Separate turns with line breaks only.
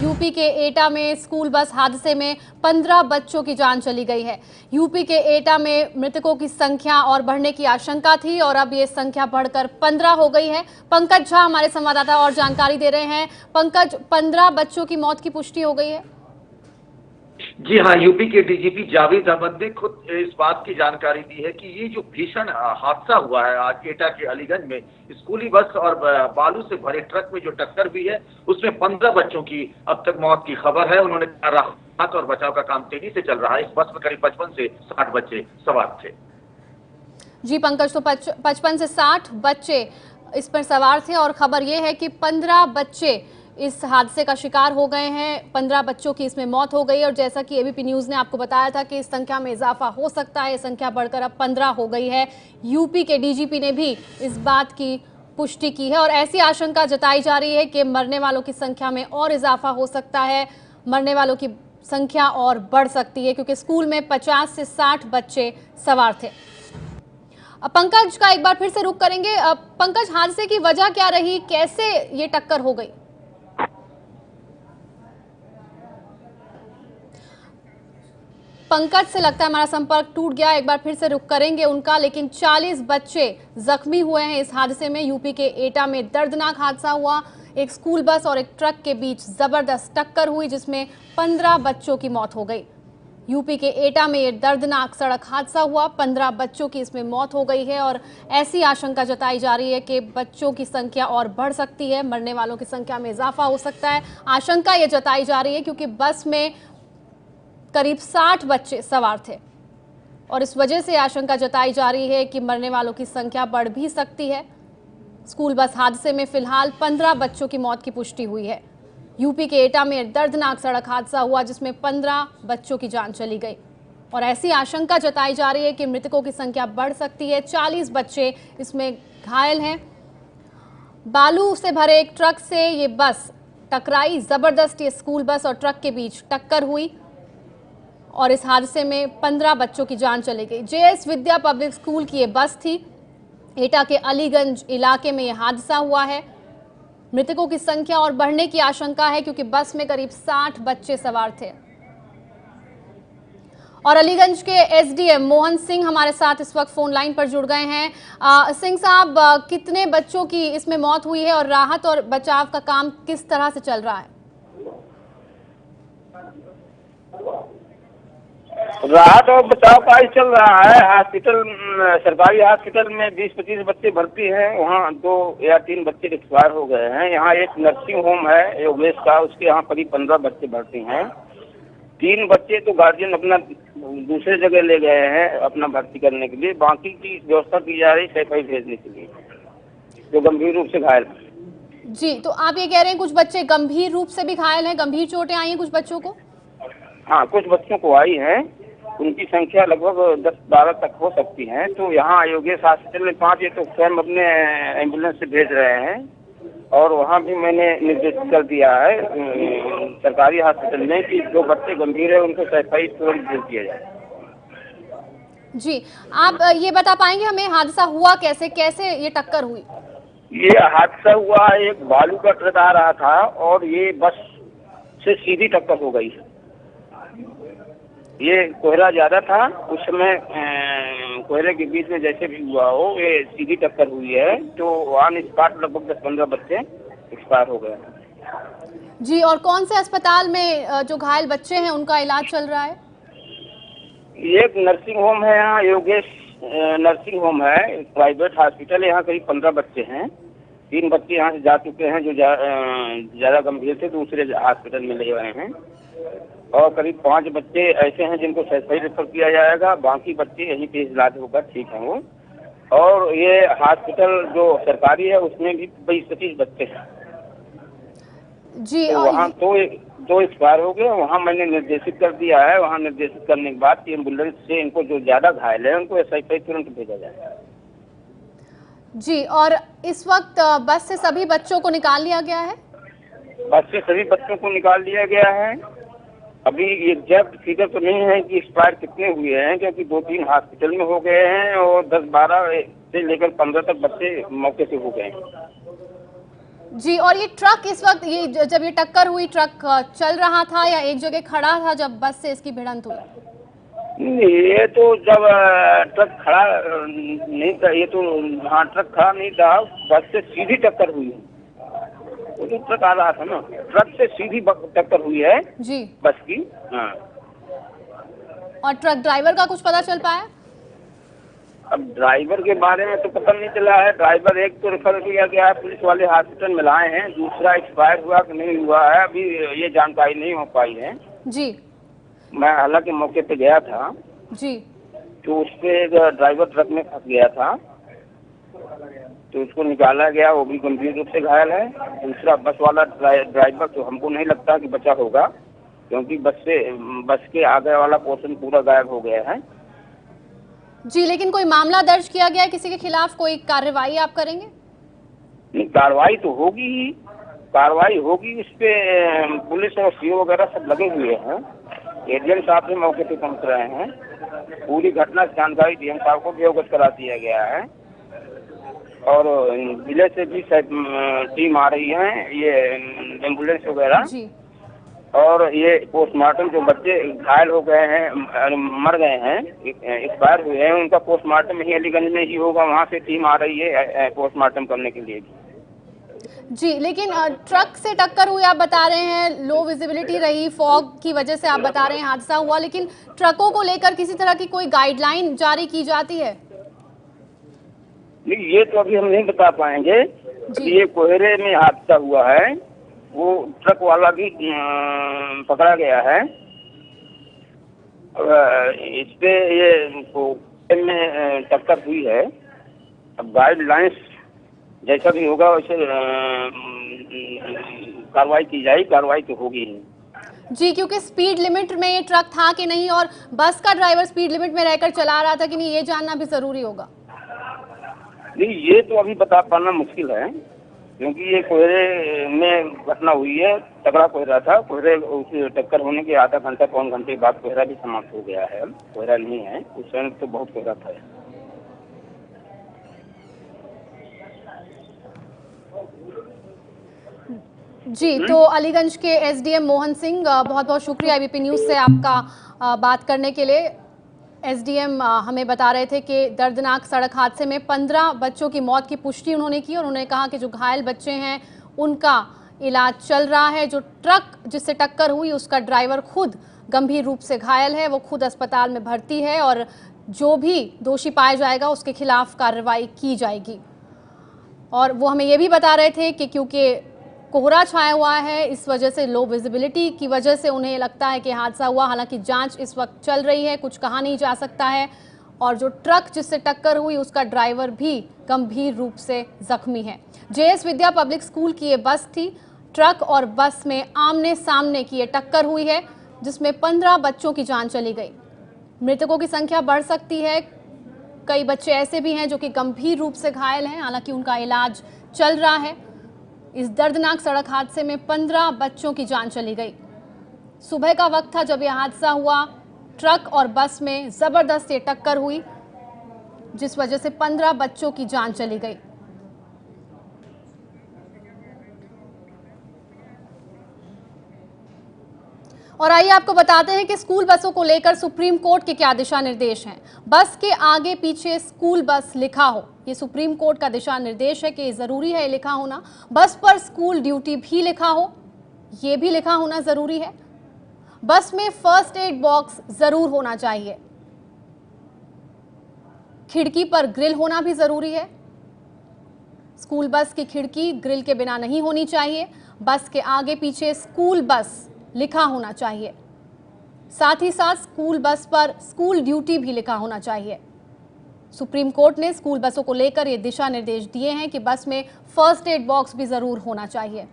UP के एटा में school bus हादसे में 15 बच्चों की जान चली गई है। यूपी के एटा में मृतकों की संख्या और बढ़ने की आशंका थी और अब ये संख्या बढ़कर 15 हो गई है। पंकज झा हमारे संवाददाता और जानकारी दे रहे हैं। पंकज, 15 बच्चों की मौत की पुष्टि हो गई है।
जी हाँ, यूपी के डीजीपी जावेद अहमद ने खुद इस बात की जानकारी दी है कि ये जो भीषण हादसा हुआ है आज एटा के अलीगंज में, स्कूली बस और बालू से भरे ट्रक में जो टक्कर हुई है उसमें 15 बच्चों की अब तक मौत की खबर है। उन्होंने कहा राहत और बचाव का काम तेजी से चल रहा है। इस बस में करीब 55 से 60 बच्चे सवार थे।
जी पंकज, तो 55 से 60 बच्चे इस पर सवार थे और खबर यह है कि 15 बच्चे इस हादसे का शिकार हो गए हैं। 15 बच्चों की इसमें मौत हो गई और जैसा कि एबीपी न्यूज़ ने आपको बताया था कि इस संख्या में इजाफा हो सकता है, संख्या बढ़कर अब 15 हो गई है। यूपी के डीजीपी ने भी इस बात की पुष्टि की है और ऐसी आशंका जताई जा रही है कि मरने वालों की संख्या में और इजाफा हो सकता है, मरने वालों की संख्या और बढ़ सकती है क्योंकि स्कूल में 50 से 60 बच्चे सवार थे। पंकज का एक बार फिर से रुख करेंगे। पंकज, हादसे की वजह क्या रही, कैसे ये टक्कर हो गई? पंकज से लगता है हमारा संपर्क टूट गया, एक बार फिर से रुख करेंगे उनका। लेकिन 40 बच्चे जख्मी हुए हैं इस हादसे में। यूपी के एटा में दर्दनाक हादसा हुआ। एक स्कूल बस और एक ट्रक के बीच जबरदस्त टक्कर हुई जिसमें 15 बच्चों की मौत हो गई। यूपी के एटा में ये दर्दनाक सड़क हादसा हुआ, 15 बच्चों की इसमें मौत हो गई है और ऐसी आशंका जताई जा रही है कि बच्चों की संख्या और बढ़ सकती है, मरने वालों की संख्या में इजाफा हो सकता है। आशंका ये जताई जा रही है क्योंकि बस में करीब 60 बच्चे सवार थे और इस वजह से आशंका जताई जा रही है कि मरने वालों की संख्या बढ़ भी सकती है। स्कूल बस हादसे में फिलहाल 15 बच्चों की मौत की पुष्टि हुई है। यूपी के एटा में दर्दनाक सड़क हादसा हुआ जिसमें 15 बच्चों की जान चली गई और ऐसी आशंका जताई जा रही है कि मृतकों की संख्या बढ़ सकती है। 40 बच्चे इसमें घायल हैं। बालू से भरे एक ट्रक से ये बस टकराई, जबरदस्त ये स्कूल बस और ट्रक के बीच टक्कर हुई और इस हादसे में 15 बच्चों की जान चली गई। जेएस विद्या पब्लिक स्कूल की ये बस थी। एटा के अलीगंज इलाके में यह हादसा हुआ है। मृतकों की संख्या और बढ़ने की आशंका है क्योंकि बस में करीब 60 बच्चे सवार थे। और अलीगंज के एसडीएम मोहन सिंह हमारे साथ इस वक्त फोन लाइन पर जुड़ गए हैं। सिंह साहब, कितने बच्चों की इसमें मौत हुई है और राहत और बचाव का काम किस तरह से चल रहा है?
राहत और बचाव का ही चल रहा है। हॉस्पिटल, सरकारी हॉस्पिटल में 20-25 बच्चे भर्ती हैं। वहाँ 2 या 3 बच्चे एक्सपायर हो गए हैं। यहाँ एक नर्सिंग होम है योगेश का, उसके यहाँ करीब 15 बच्चे भर्ती हैं। 3 बच्चे तो गार्जियन अपना दूसरे जगह ले गए हैं अपना भर्ती करने के लिए। बाकी की व्यवस्था की जा रही है सफाई भेजने के लिए जो गंभीर रूप से घायल हैं।
जी, तो आप ये कह रहे हैं कुछ बच्चे गंभीर रूप से भी घायल हैं, गंभीर चोटें आई हैं कुछ बच्चों को?
हाँ, कुछ बच्चों को आई हैं। उनकी संख्या लगभग 10-12 तक हो सकती है। तो यहाँ योगेश हॉस्पिटल में 5 ये तो स्वयं अपने एम्बुलेंस से भेज रहे हैं और वहाँ भी मैंने निर्देशित कर दिया है सरकारी हॉस्पिटल में कि जो बच्चे गंभीर है उनको सफाई तुरंत भेज दिया जाए।
जी, आप ये बता पाएंगे हमें हादसा हुआ कैसे, कैसे ये टक्कर हुई?
ये हादसा हुआ, एक बालू का ट्रक आ रहा था और ये बस से सीधी टक्कर हो गई। ये कोहरा ज्यादा था उस समय, कोहरे के बीच में जैसे भी हुआ हो ये सीधी टक्कर हुई है। तो ऑन स्पॉट लगभग 10-15 बच्चे एक्सपायर हो गए।
जी, और कौन से अस्पताल में जो घायल बच्चे हैं उनका इलाज चल रहा है?
एक नर्सिंग होम है यहाँ, योगेश नर्सिंग होम है, प्राइवेट हॉस्पिटल। यहाँ करीब 15 बच्चे हैं। 3 बच्चे यहाँ से जा चुके हैं जो ज्यादा गंभीर थे, दूसरे हॉस्पिटल में ले गए हैं और करीब 5 बच्चे ऐसे हैं जिनको सही रेफर किया जाएगा। बाकी बच्चे यहीं पे इलाज होगा, ठीक है वो। और ये हॉस्पिटल जो सरकारी है उसमें भी 20-25 बच्चे हैं
जी।
तो वहाँ दो एक्सपायर हो गए। वहाँ मैंने निर्देशित कर दिया है। वहाँ निर्देशित करने के बाद एम्बुलेंस से इनको जो ज्यादा घायल है उनको SI तुरंत भेजा जाए।
जी, और इस वक्त बस से सभी बच्चों को निकाल लिया गया है?
बस से सभी बच्चों को निकाल लिया गया है। अभी एग्जैक्ट फिगर तो नहीं है कि एक्सपायर कितने हुए हैं क्योंकि 2-3 हॉस्पिटल में हो गए हैं और 10-12 से लेकर 15 तक बच्चे मौके से हो गए हैं।
जी, और ये ट्रक इस वक्त जब ये टक्कर हुई, ट्रक चल रहा था या एक जगह खड़ा था जब बस से इसकी भिड़ंत हुई?
ये तो जब ट्रक खड़ा नहीं था, ये तो हाँ ट्रक खड़ा नहीं था, बस से सीधी टक्कर हुई है। वो जो ट्रक आ रहा था ना, ट्रक से सीधी टक्कर हुई है
जी।
बस की। हाँ,
और ट्रक ड्राइवर का कुछ पता चल पाया?
अब ड्राइवर के बारे में तो पता नहीं चला है। ड्राइवर एक तो रेफर किया गया है, पुलिस वाले हॉस्पिटल में लाए हैं, दूसरा एक्सपायर हुआ कि नहीं हुआ है अभी ये जानकारी नहीं हो पाई है।
जी
मैं हालांकि मौके पे गया था,
जी।
तो उस पे एक ड्राइवर ट्रक में फंस गया था, तो उसको निकाला गया, वो भी गंभीर रूप से घायल है। दूसरा बस वाला ड्राइवर तो हमको नहीं लगता कि बचा होगा, क्योंकि बस के आगे वाला पोर्शन पूरा गायब हो गया है।
जी, लेकिन कोई मामला दर्ज किया गया है किसी के खिलाफ? कोई कार्रवाई आप करेंगे?
नहीं, कार्रवाई तो होगी ही, कार्रवाई होगी। इस पे पुलिस और सीओ वगैरह सब लगे हुए हैं। एडीएम साहब भी मौके पे पहुंच रहे हैं। पूरी घटना की जानकारी डीएम साहब को भी अवगत करा दिया गया है, और जिले से भी टीम आ रही है, ये एम्बुलेंस वगैरह।
जी।
और ये पोस्टमार्टम, जो बच्चे घायल हो गए हैं, मर गए हैं, एक्सपायर हुए हैं, उनका पोस्टमार्टम ही अलीगंज में ही होगा। वहाँ से टीम आ रही है पोस्टमार्टम करने के लिए भी।
जी, लेकिन ट्रक से टक्कर हुई आप बता रहे हैं, लो विजिबिलिटी रही, फॉग की वजह से आप बता रहे हैं हादसा हुआ, लेकिन ट्रकों को लेकर किसी तरह की कोई गाइडलाइन जारी की जाती है?
नहीं, ये तो अभी हम नहीं बता पाएंगे। ये कोहरे में हादसा हुआ है, वो ट्रक वाला भी पकड़ा गया है। इस पे ये में टक्कर हुई है। अब गाइडलाइंस जैसा भी होगा वैसे कार्रवाई की जाएगी, कार्रवाई तो होगी ही।
जी, क्योंकि स्पीड लिमिट में ये ट्रक था कि नहीं, और बस का ड्राइवर स्पीड लिमिट में रहकर चला रहा था कि नहीं, ये जानना भी जरूरी होगा।
नहीं, ये तो अभी बता पाना मुश्किल है, क्योंकि ये कोहरे में घटना हुई है। तगड़ा कोहरा था, कोहरे उस टक्कर होने के आधा घंटा पौन घंटे बाद कोहरा भी समाप्त हो गया है। कोहरा नहीं है, उस समय तो बहुत कोहरा था।
जी, तो अलीगंज के एसडीएम मोहन सिंह, बहुत बहुत शुक्रिया एबीपी न्यूज़ से आपका बात करने के लिए। एसडीएम हमें बता रहे थे कि दर्दनाक सड़क हादसे में 15 बच्चों की मौत की पुष्टि उन्होंने की, और उन्होंने कहा कि जो घायल बच्चे हैं उनका इलाज चल रहा है। जो ट्रक जिससे टक्कर हुई उसका ड्राइवर खुद गंभीर रूप से घायल है, वो खुद अस्पताल में भर्ती है, और जो भी दोषी पाया जाएगा उसके खिलाफ कार्रवाई की जाएगी। और वो हमें ये भी बता रहे थे कि क्योंकि कोहरा छाया हुआ है, इस वजह से लो विजिबिलिटी की वजह से उन्हें लगता है कि हादसा हुआ। हालांकि जांच इस वक्त चल रही है, कुछ कहा नहीं जा सकता है। और जो ट्रक जिससे टक्कर हुई उसका ड्राइवर भी गंभीर रूप से जख्मी है। जेएस विद्या पब्लिक स्कूल की ये बस थी। ट्रक और बस में आमने सामने की ये टक्कर हुई है, जिसमें 15 बच्चों की जान चली गई। मृतकों की संख्या बढ़ सकती है। कई बच्चे ऐसे भी हैं जो कि गंभीर रूप से घायल हैं, हालांकि उनका इलाज चल रहा है। इस दर्दनाक सड़क हादसे में 15 बच्चों की जान चली गई। सुबह का वक्त था जब यह हादसा हुआ। ट्रक और बस में जबरदस्त ये टक्कर हुई, जिस वजह से 15 बच्चों की जान चली गई। और आइए आपको बताते हैं कि स्कूल बसों को लेकर सुप्रीम कोर्ट के क्या दिशा निर्देश हैं। बस के आगे पीछे स्कूल बस लिखा हो, ये सुप्रीम कोर्ट का दिशा निर्देश है कि जरूरी है लिखा होना। बस पर स्कूल ड्यूटी भी लिखा हो, ये भी लिखा होना जरूरी है। बस में फर्स्ट एड बॉक्स जरूर होना चाहिए। खिड़की पर ग्रिल होना भी जरूरी है। स्कूल बस की खिड़की ग्रिल के बिना नहीं होनी चाहिए। बस के आगे पीछे स्कूल बस लिखा होना चाहिए। साथ ही साथ स्कूल बस पर स्कूल ड्यूटी भी लिखा होना चाहिए। सुप्रीम कोर्ट ने स्कूल बसों को लेकर ये दिशा निर्देश दिए हैं कि बस में फर्स्ट एड बॉक्स भी जरूर होना चाहिए।